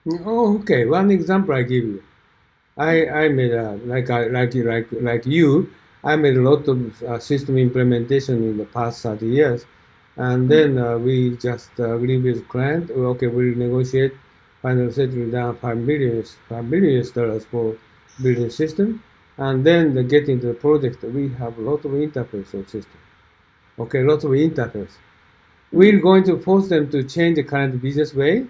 Oh, okay. One example I give you. I made like you. I made a lot of system implementation in the past 30 years, and Mm. then we just agree with client. Okay, we'll negotiate, finally settle down $5 million for building system, and then get into the project. We have a lot of interface of system. Okay, lots of interface. We're Mm. going to force them to change the current business way,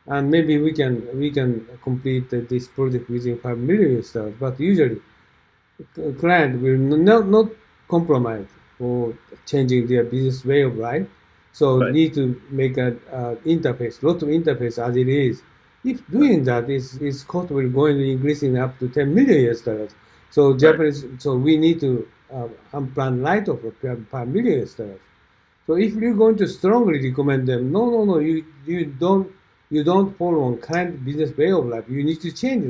and maybe we can complete this project within $5 million. But usually, client will not compromise for changing their business way of life. So Right. need to make a interface, lot of interface as it is. If Right. doing that, its cost will going to increasing up to $10 million. So Right. Japanese, so we need to plan light of $5 million. So if you're going to strongly recommend them, no, no, no, you don't follow on current business way of life. You need to change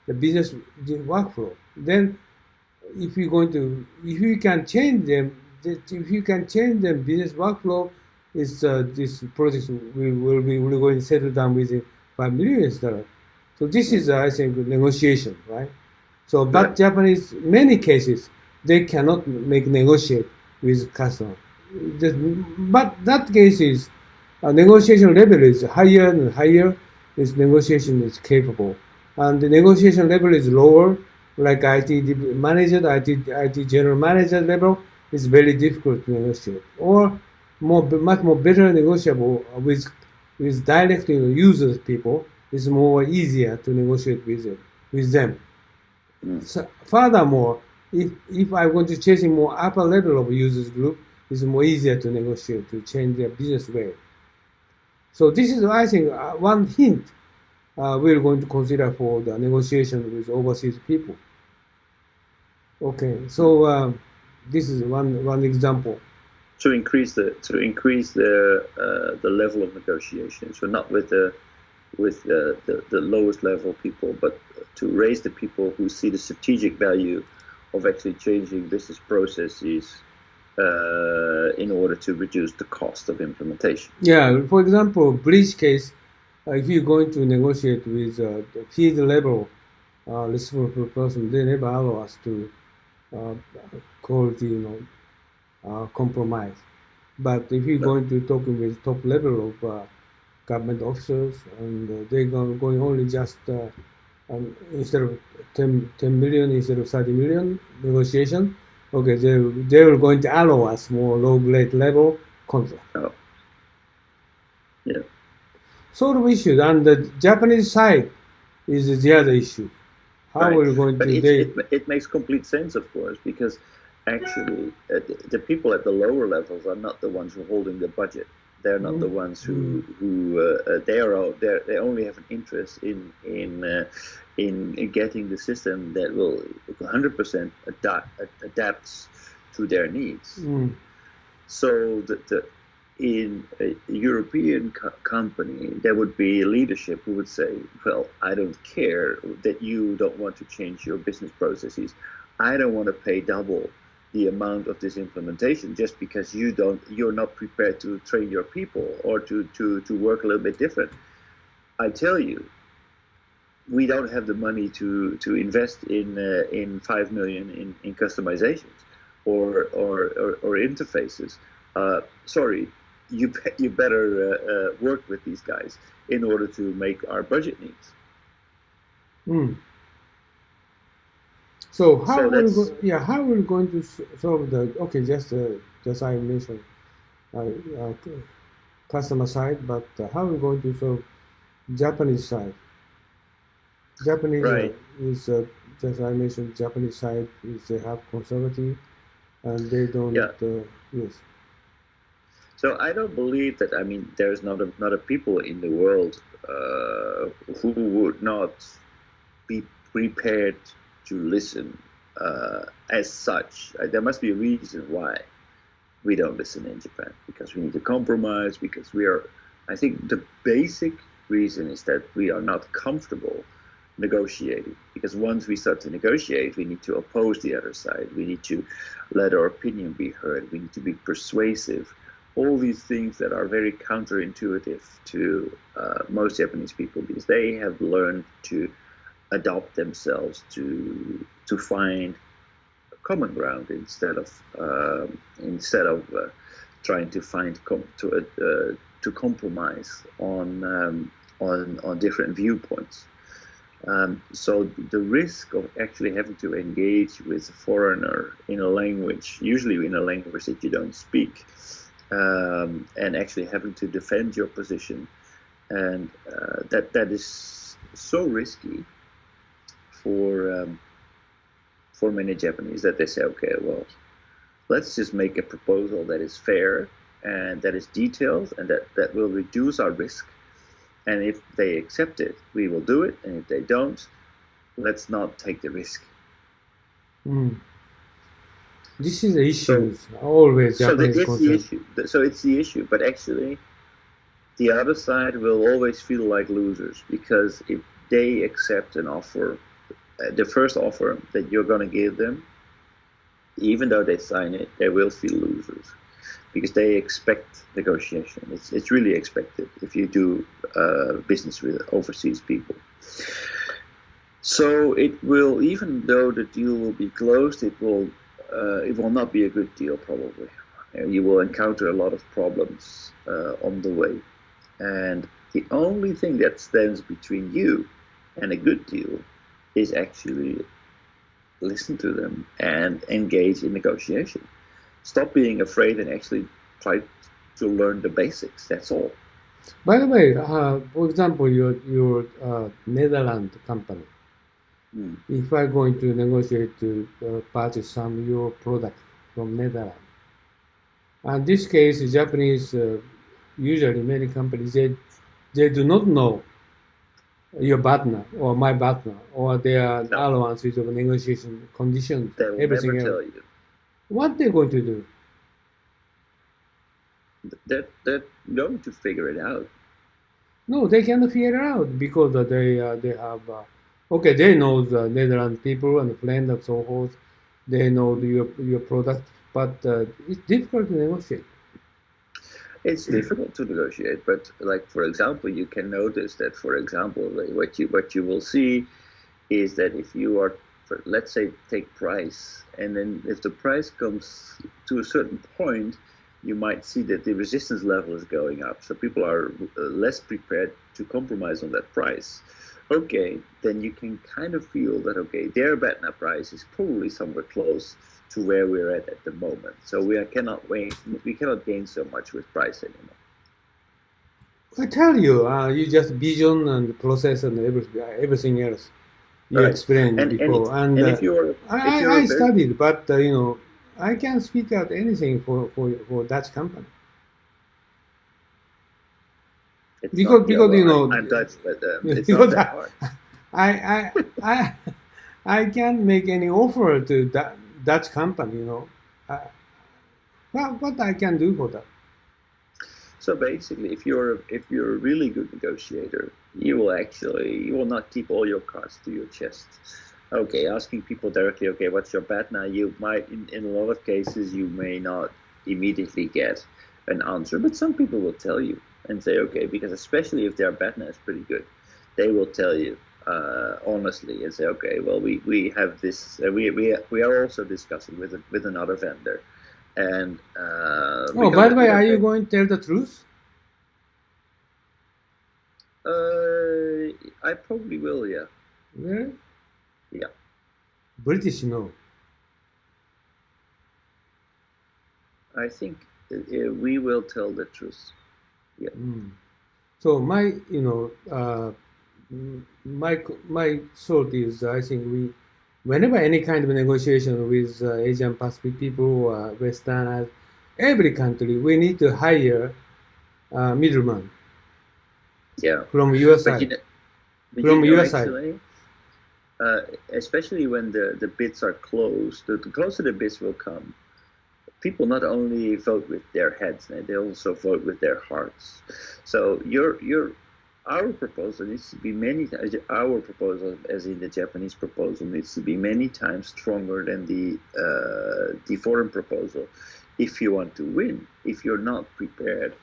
the business workflow. Then if you can change them, if you can change them business workflow, is this project will going to settle down within $5 million. So this Mm. is I think negotiation, right? So but Right. Japanese many cases they cannot make negotiate with customer. Just, but that case is negotiation level is higher and higher. This negotiation is capable, and the negotiation level is lower, like IT manager, IT general manager level is very difficult to negotiate, or much more better negotiable with direct users people is more easier to negotiate with them. Mm. So, furthermore, if I want to change a more upper level of users group, it's more easier to negotiate to change their business way. So this is, I think, one hint we're going to consider for the negotiation with overseas people. Okay, Mm. so this is one example. To increase the level of negotiation. So not with the lowest level people, but to raise the people who see the strategic value of actually changing business processes in order to reduce the cost of implementation. Yeah, for example, breach case, if you're going to negotiate with the field level responsible person, they never allow us to uh, call the compromise. But if you're No. going to talking with top level of government officers, and they're going only just instead of 10 million, instead of 30 million negotiation, okay, they were going to allow us more low grade level contract. Oh, yeah. Sort of issues, and the Japanese side is the other issue. How Right, we're going but to it's they? it makes complete sense, of course, because actually the people at the lower levels are not the ones who are holding the budget. They're not the Mm, ones mm, they only have an interest in getting the system that will 100% adapts to their needs. mm, So the in a European company, there would be leadership who would say, "Well, I don't care that you don't want to change your business processes. I don't want to pay double the amount of this implementation just because you're not prepared to train your people or to work a little bit different. I tell you, we don't have the money to invest in 5 million in customizations or interfaces. Sorry, you better work with these guys in order to make our budget needs. mm. So how So will that's how will going to solve the okay? Just I mentioned customer side, but how we going to solve Japanese side? Japanese right. is just I mentioned Japanese side is they have conservative and they don't Yeah. yes. So I don't believe that. I mean, there's not a people in the world who would not be prepared to listen as such. There must be a reason why we don't listen in Japan, because we need to compromise, because we are, I think the basic reason is that we are not comfortable negotiating, because once we start to negotiate, we need to oppose the other side, we need to let our opinion be heard, we need to be persuasive all these things that are very counterintuitive to most Japanese people, because they have learned to adopt themselves to find common ground instead of trying to find to compromise on different viewpoints. So the risk of actually having to engage with a foreigner in a language, usually in a language that you don't speak, and actually having to defend your position, and that is so risky for many Japanese that they say, okay, well, let's just make a proposal that is fair and that is detailed and that will reduce our risk. And if they accept it, we will do it. And if they don't, let's not take the risk. This is the issue. Always Japanese it's the issue. So it's the issue. But actually, the other side will always feel like losers, because if they accept an offer, the first offer that you're going to give them, even though they sign it, they will feel losers, because they expect negotiation. It's really expected if you do business with overseas people. So it will, even though the deal will be closed, it will not be a good deal probably. You will encounter a lot of problems on the way, and the only thing that stands between you and a good deal is actually listen to them and engage in negotiation. Stop being afraid and actually try to learn the basics. That's all. By the way, for example, your Netherlands company. If I'm going to negotiate to purchase some your product from Netherlands, in this case, Japanese usually many companies they do not know your partner or my partner or their allowances of negotiation conditions, they will everything never else. Tell you. What they're going to do? They're going to figure it out. No, they cannot figure it out because they have okay. They know the Netherlands people and friends and so forth. They know your product, but it's difficult to negotiate. It's difficult to negotiate, but like for example, you can notice that, for example, what you will see is that if you are, let's say, take price, and then if the price comes to a certain point, you might see that the resistance level is going up. So people are less prepared to compromise on that price. Okay, then you can kind of feel that, okay, their BATNA price is probably somewhere close to where we're at the moment. So we cannot gain so much with price anymore. I tell you, you just vision and process and everything else you explained before. And I studied, but I can't speak out anything for Dutch company. Because I'm Dutch, but it's not that hard. I can't make any offer to Dutch company. What I can do for that? So basically, if you're a really good negotiator, you will not keep all your cards to your chest. Okay, asking people directly, okay, what's your BATNA? You might, in a lot of cases, you may not immediately get an answer, but some people will tell you and say, okay, because especially if their BATNA is pretty good, they will tell you honestly and say, okay, well, we have this, we are also discussing with another vendor. And by the way, are you going to tell the truth? I probably will, yeah. Really? Yeah. British, no. I think we will tell the truth. Yeah. So my thought is, I think whenever any kind of negotiation with Asian Pacific people or Western, every country, we need to hire a middleman. Yeah. From your side. From your side. Especially when the bids are closed, the closer the bids will come, people not only vote with their heads, they also vote with their hearts. So our proposal needs to be our proposal, as in the Japanese proposal, needs to be many times stronger than the foreign proposal, if you want to win, if you're not prepared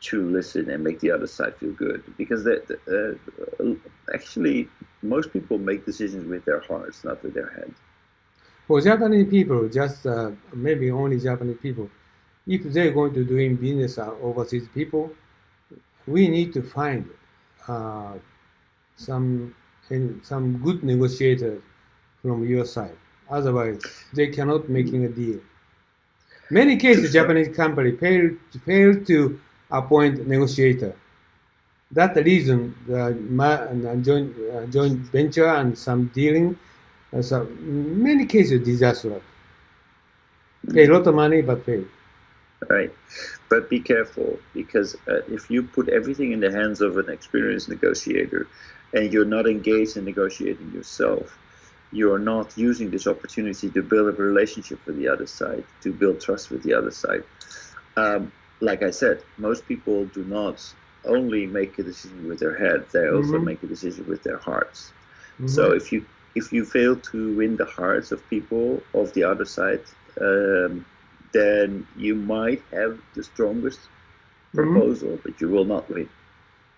to listen and make the other side feel good, because actually most people make decisions with their hearts, not with their head. For Japanese people, just maybe only Japanese people, if they're going to doing business overseas people, we need to find some good negotiators from your side. Otherwise, they cannot making a deal. Many cases, Japanese company fail to appoint negotiator. That's the reason the joint venture and some dealing, many cases disastrous. Pay a lot of money but fail. Right, but be careful, because if you put everything in the hands of an experienced negotiator and you're not engaged in negotiating yourself, you're not using this opportunity to build a relationship with the other side, to build trust with the other side. Like I said, most people do not only make a decision with their head, they also make a decision with their hearts. So if you fail to win the hearts of people of the other side, then you might have the strongest proposal, but you will not win.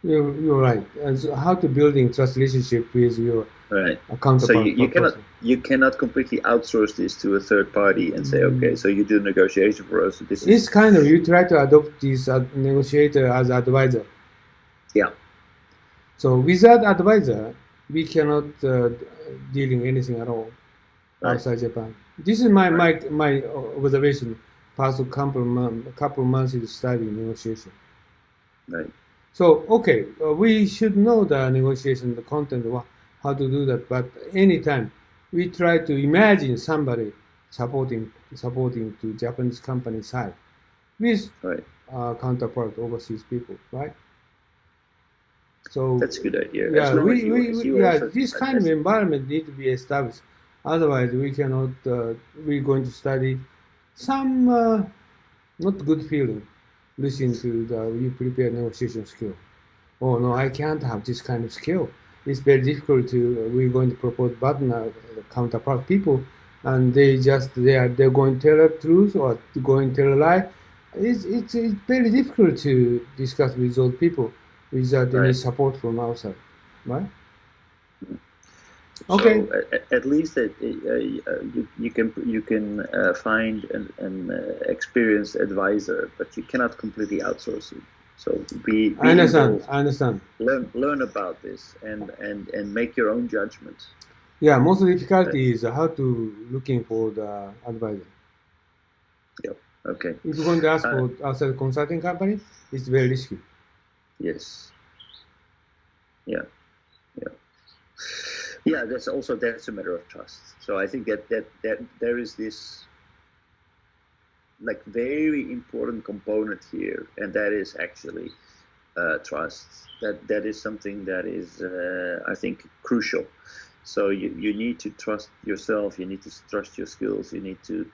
You're right. And so how to building trust relationship with your counterpart? So you cannot completely outsource this to a third party and say, okay, so you do negotiation for us. This kind of, you try to adopt this negotiator as advisor. Yeah. So without advisor, we cannot dealing anything at all outside Japan. This is my observation. Past couple months is studying negotiation. Right. So okay, we should know the negotiation, the content, how to do that. But anytime we try to imagine somebody supporting to Japanese company side with counterpart overseas people, right? So that's a good idea. Yeah, this kind of environment need to be established. Otherwise, we cannot. We're going to study some not good feeling. Listen to you prepare negotiation skill. Oh no, I can't have this kind of skill. It's very difficult to. We're going to propose partner counterpart people, and they're going to tell the truth or going to tell a lie. It's very difficult to discuss with those people without any support from outside, right? Okay. So at least you can find an experienced advisor, but you cannot completely outsource it. So I understand. Learn about this and make your own judgment. Yeah, most difficulty is how to looking for the advisor. Yep. Okay. If you're going to ask for outside consulting company, it's very risky. Yes. Yeah. Yeah, that's a matter of trust. So I think that there is this like very important component here, and that is actually trust. That is something that is I think crucial. So you need to trust yourself. You need to trust your skills. You need to.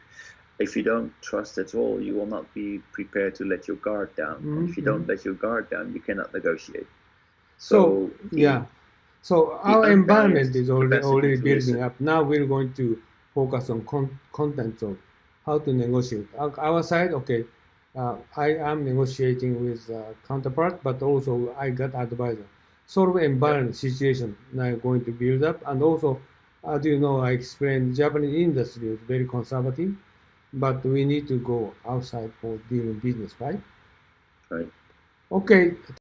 If you don't trust at all, you will not be prepared to let your guard down. And if you don't let your guard down, you cannot negotiate. So yeah. So our environment is already building up. Now we're going to focus on content of how to negotiate. Our side, okay, I am negotiating with counterpart, but also I got advisor. Sort of environment situation now going to build up, and also, as you know, I explained Japanese industry is very conservative, but we need to go outside for dealing business, right? Right. Okay.